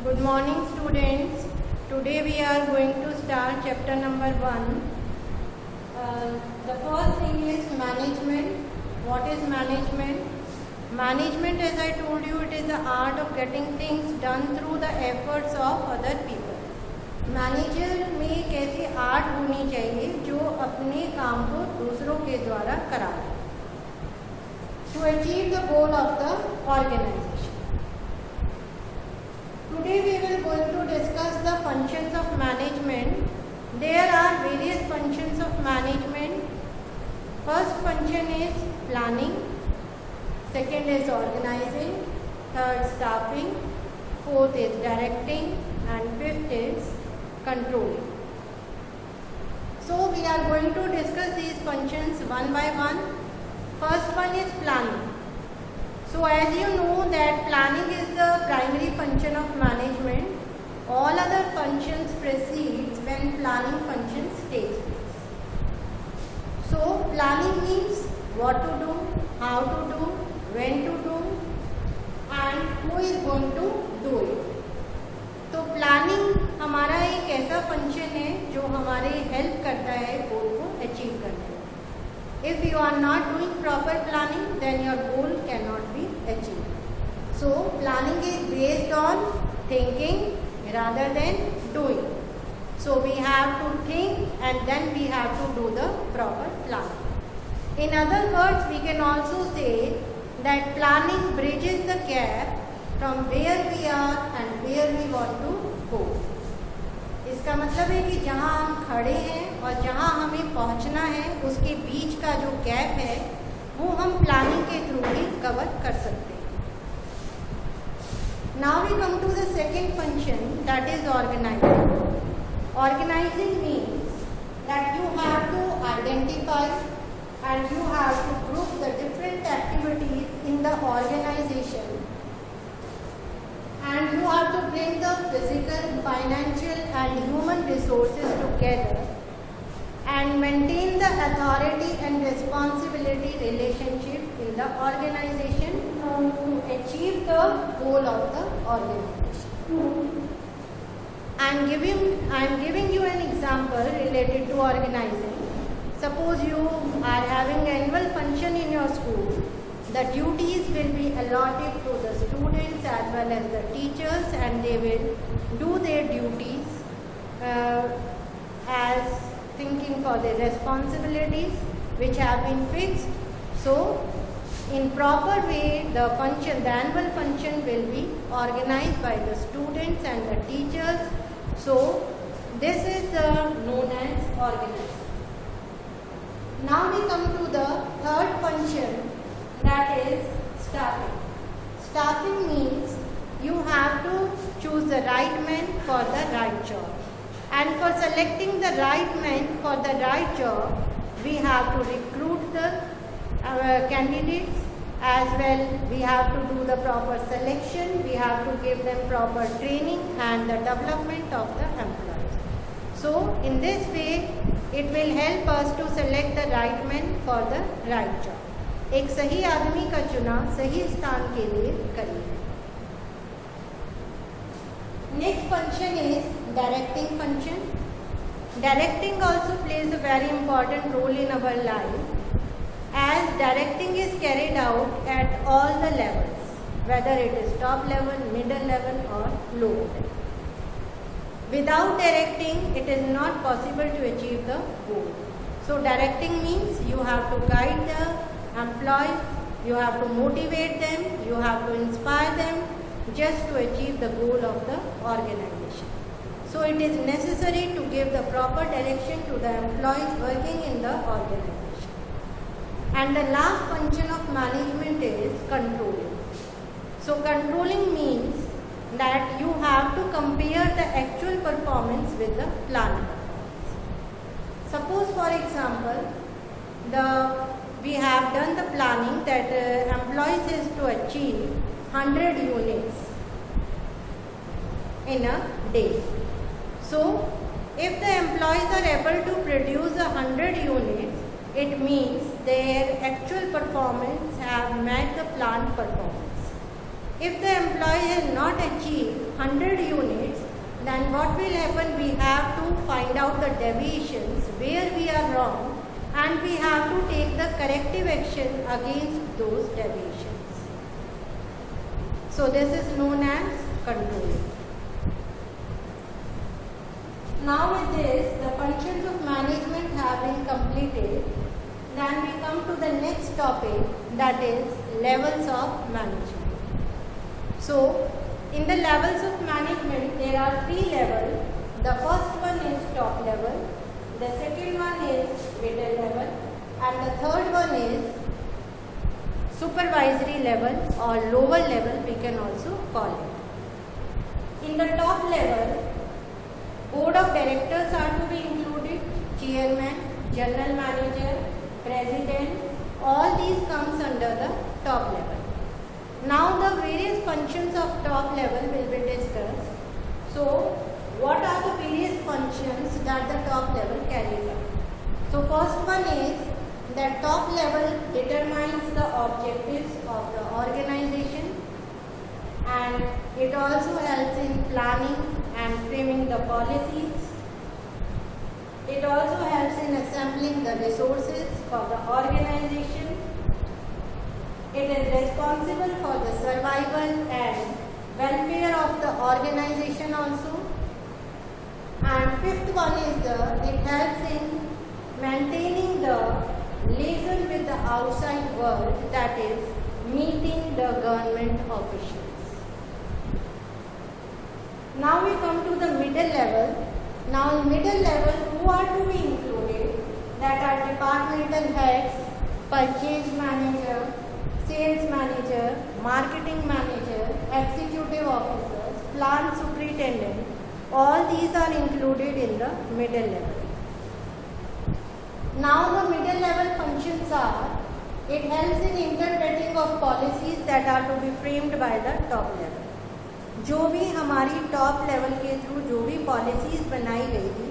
Good morning students. Today we are going to start chapter number 1. The first thing is management. What is management? Management, as I told you, it is the art of getting things done through the efforts of other people. Manager में एक ऐसी art होनी चाहिए जो अपने काम को दूसरों के द्वारा कराए to achieve the goal of the organization. Today we will going to discuss the functions of management. There are various functions of management. First function is planning, second is organizing, third staffing, fourth is directing, and fifth is controlling. So we are going to discuss these functions one by one. First one is planning. So as you know that planning is the primary function of management. All other functions precedes when planning functions takes place. So planning means what to do, how to do, when to do, and who is going to do it. तो planning हमारा एक ऐसा function है जो हमारे help करता है गोल को अचीव करने में. If you are not doing proper planning, then your goal cannot be achieved. So planning is based on thinking rather than doing. So we have to think and then we have to do the proper planning. In other words, we can also say that planning bridges the gap from where we are and where we want to go. इसका मतलब है कि जहाँ हम खड़े हैं और जहाँ हमें पहुँचना है उसके बीच का जो गैप है वो हम प्लानिंग के थ्रू ही कवर कर सकते हैं. Now we come to the second function, that is organizing. Organizing means that you have to identify and you have to group the different activities in the organization. And you have to bring the physical, financial and human resources together and maintain the authority and responsibility relationship in the organization to achieve the goal of the organization. I am giving you an example related to organizing. Suppose you are having annual function in your school. The duties will be allotted to the students as well as the teachers, and they will do their duties as thinking for their responsibilities which have been fixed. So in proper way the annual function will be organized by the students and the teachers. So this is known as organizing. Now we come to the third function, that is staffing. Staffing means you have to choose the right man for the right job. And for selecting the right man for the right job, we have to recruit the candidates as well. We have to do the proper selection. We have to give them proper training and the development of the employees. So in this way, it will help us to select the right man for the right job. एक सही आदमी का चुनाव सही स्थान के लिए करिए. Next function is directing function. Directing also plays a very important role in our life, as directing is carried out at all the levels, whether it is top level, middle level or lower level. Without directing, it is not possible to achieve the goal. So directing means you have to guide the employees, you have to motivate them, you have to inspire them just to achieve the goal of the organization. So it is necessary to give the proper direction to the employees working in the organization. And the last function of management is controlling. So controlling means that you have to compare the actual performance with the planned performance. Suppose for example, we have done the planning that employees is to achieve 100 units in a day. So if the employees are able to produce 100 units, it means their actual performance have met the planned performance. If the employee has not achieved 100 units, then what will happen? We have to find out the deviations where we are wrong, and we have to take the corrective action against those deviations. So this is known as controlling. Now with this, the functions of management have been completed. Then we come to the next topic, that is levels of management. So in the levels of management, there are 3 levels. The first one is top level, the second one is middle level, and the third one is supervisory level or lower level, we can also call it. In the top level, board of directors are to be included, chairman, general manager, president, all these comes under the top level. Now the various functions of top level will be discussed. So what are the various functions that the top level carries out? So first one is that top level determines the objectives of the organization, and it also helps in planning and framing the policies. It also helps in assembling the resources for the organization. It is responsible for the survival and welfare of the organization also. And fifth one is it helps in maintaining the liaison with the outside world, that is meeting the government officials. Now we come to the middle level. Now in middle level, who are to be included? That are departmental heads, purchase manager, sales manager, marketing manager, executive officers, plant superintendent. All these are included in the middle level. Now the middle level functions are, it helps in interpreting of policies that are to be framed by the top level. जो भी हमारी top level के through जो भी policies बनाई गई थी,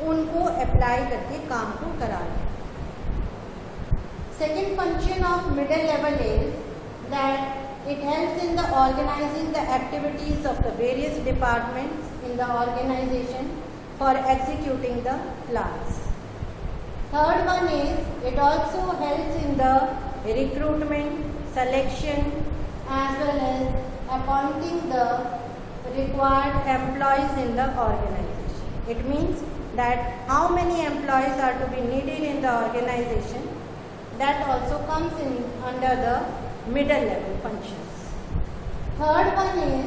उनको अप्लाई करके काम को कराना. Second function of middle level is that it helps in the organizing the activities of the various departments in the organization for executing the plans. Third one is it also helps in the recruitment, selection, as well as appointing the required employees in the organization. It means that how many employees are to be needed in the organization, that also comes in under the middle level functions. Third one is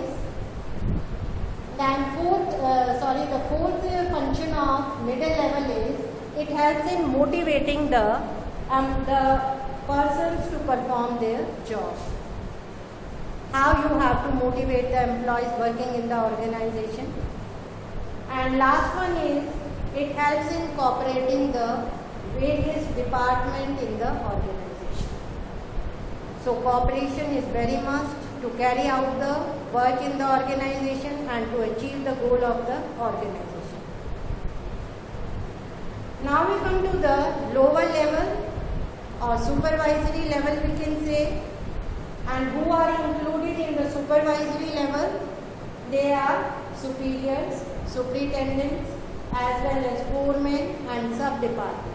the fourth function of middle level is it helps in motivating the persons to perform their job. How you have to motivate the employees working in the organization. And last one is it helps in cooperating the various departments in the organization. So cooperation is very must to carry out the work in the organization and to achieve the goal of the organization. Now we come to the lower level or supervisory level, we can say. And who are included in the supervisory level? They are superiors, superintendents, as well as foremen and sub-departments.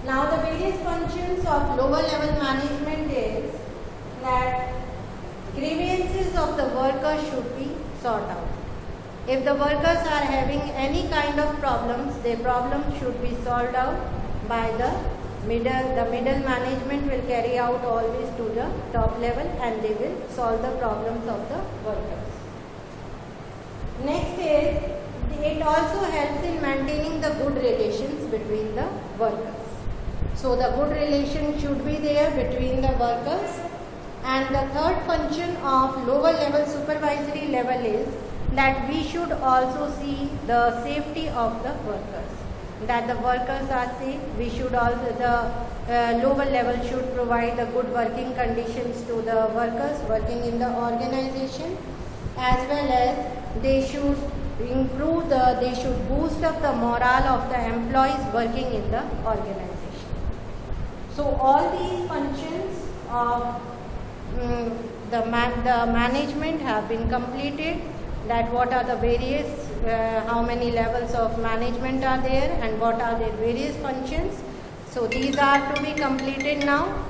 Now the various functions of lower level management is that grievances of the workers should be sought out. If the workers are having any kind of problems, their problems should be solved out by the middle management will carry out always to the top level, and they will solve the problems of the workers. Next is it also helps in maintaining the good relations between the workers. So the good relation should be there between the workers. And the third function of lower level supervisory level is that we should also see the safety of the workers. That the workers are safe. We should also, the lower level should provide the good working conditions to the workers working in the organization, as well as they should they should boost up the morale of the employees working in the organization. So all these functions of the management have been completed, that what are the various, how many levels of management are there and what are their various functions. So these are to be completed now.